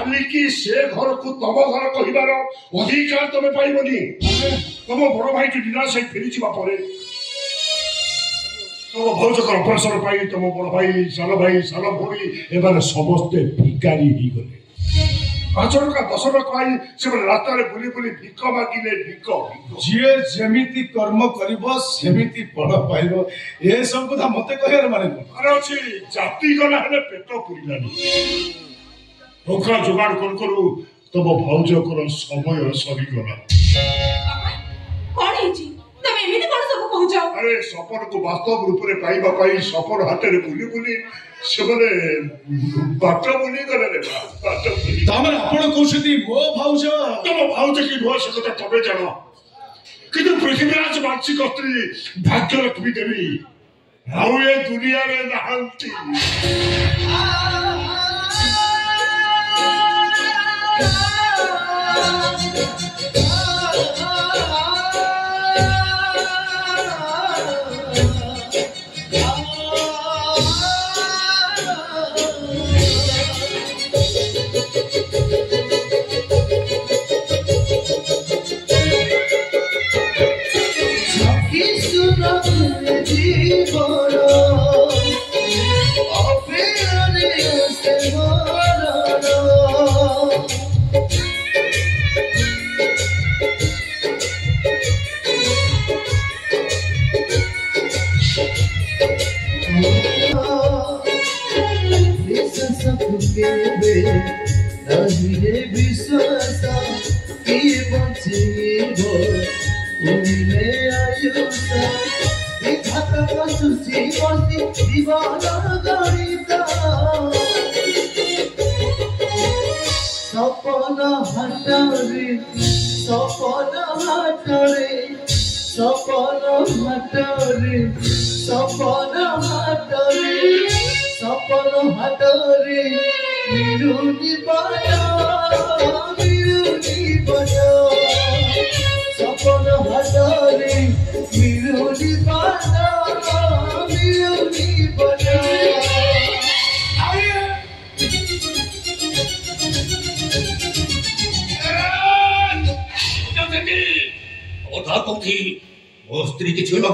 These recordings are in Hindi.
कालिकी से घर को तम घर कहबार अधिकार तुम पाइबनी तुम बड़ भाई निराश फेरी जावा तुम भौजकर ऑपरेशन पाई तुम बड़ भाई सान भौणी एमाने समस्ते भिकारी ही गले 5 टका 10 टका से रास्त बुली बुली भिक मागिले भिक जी जेमिति कर्म करिबो सेमिति फल पाइबो ए सब कथा मते कहर माने अरे अछि जाति गला हेले पेट पुरिलानी टका जुगाड़ करू तब भौजकर समय सरी गला कोन हेची तमे एमिति कोन सब कहू अरे सपन को वास्तव रूप रे पाइबा पाई सपन हाथ रे बुली बुली से बाट बुली गले रे बाट तामर आपण कहउछती मो भाउज तुम भाउज की नुआ से कथा तबे जानो किंतु पृथ्वीराज वांशिक स्त्री भाग्य लक्ष्मी देवी आउ ए दुनिया रे नहंती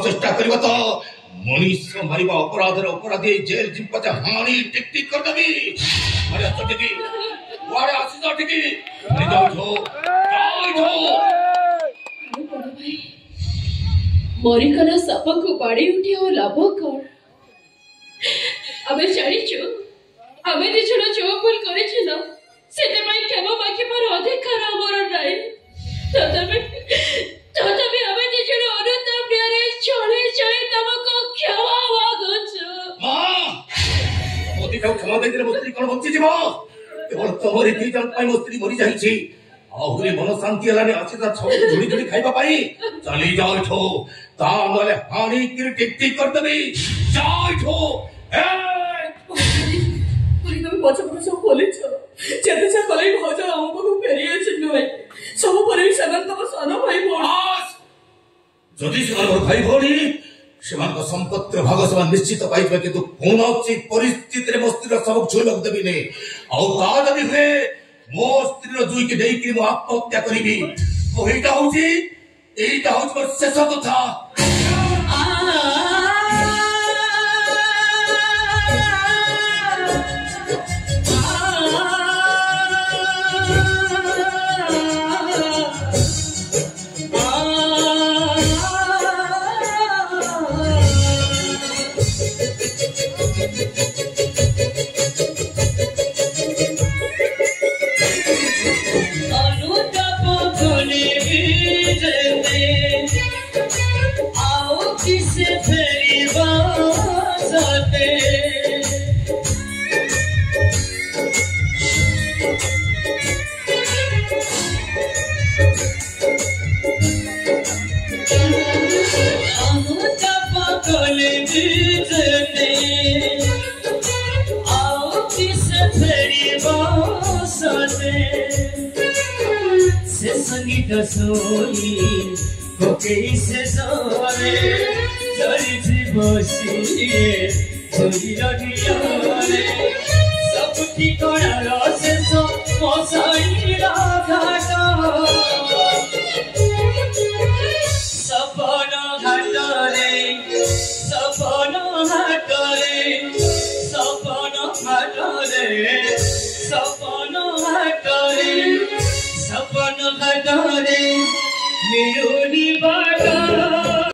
चेष्टा कर मनुष्य मारिबा अपराध अपराधी जेल जिम्पचा हानि टिक टिक कर देबी अरे टिकी वाड़े आसी जा टिकी अरे जाओ छो मोरी कला सपा को बाड़ी उठी और लाभो कर अबे जानी छो हमें ती छुना जो भूल करे छिना सेते माई केबो बाकी पर अधिकार हमर नाही तथापि हमें ती छुना अनुताप न्यारे चले चले तमको क्षमा मागुछ मोदी का क्षमा देले मोस्त्री कोन बंची जीवो केवल तोहरी दी जन पाई मोस्त्री मरी जाई छी आहुरी मन शांति हलाने अछि ता छौ झुड़ी झुड़ी खाइबा पाई चली जाओ छो ता नले हानि किर टिक टिक कर देबी जाओ छो ए भाई तुम पछ पछ बोले छ जेते छ कले भौजा हमको को फेरिए छ भाई सब परे सगन तम सानो भाई भोणी जदि से भाई भोणी सेमान को संपत्ति भाग समान निश्चित पाइबे किंतु कोन अछि परिस्थिति रे मोस्त्री सब झोलक देबी ने आ ता जदि हे मो स्त्री जुई के देई कि मो आत्महत्या करिबी ओ एटा होची शेष कथा संगीत सोनी कोके से सोरे जरी जी बसिए जोई रगिया रे सब ठिकाना से सो মশাইরা ঘাট সপন ঘাটরে সপন ঘাটরে সপন ঘাটরে সপন ঘাটরে সপন ঘাটরে মিলুনি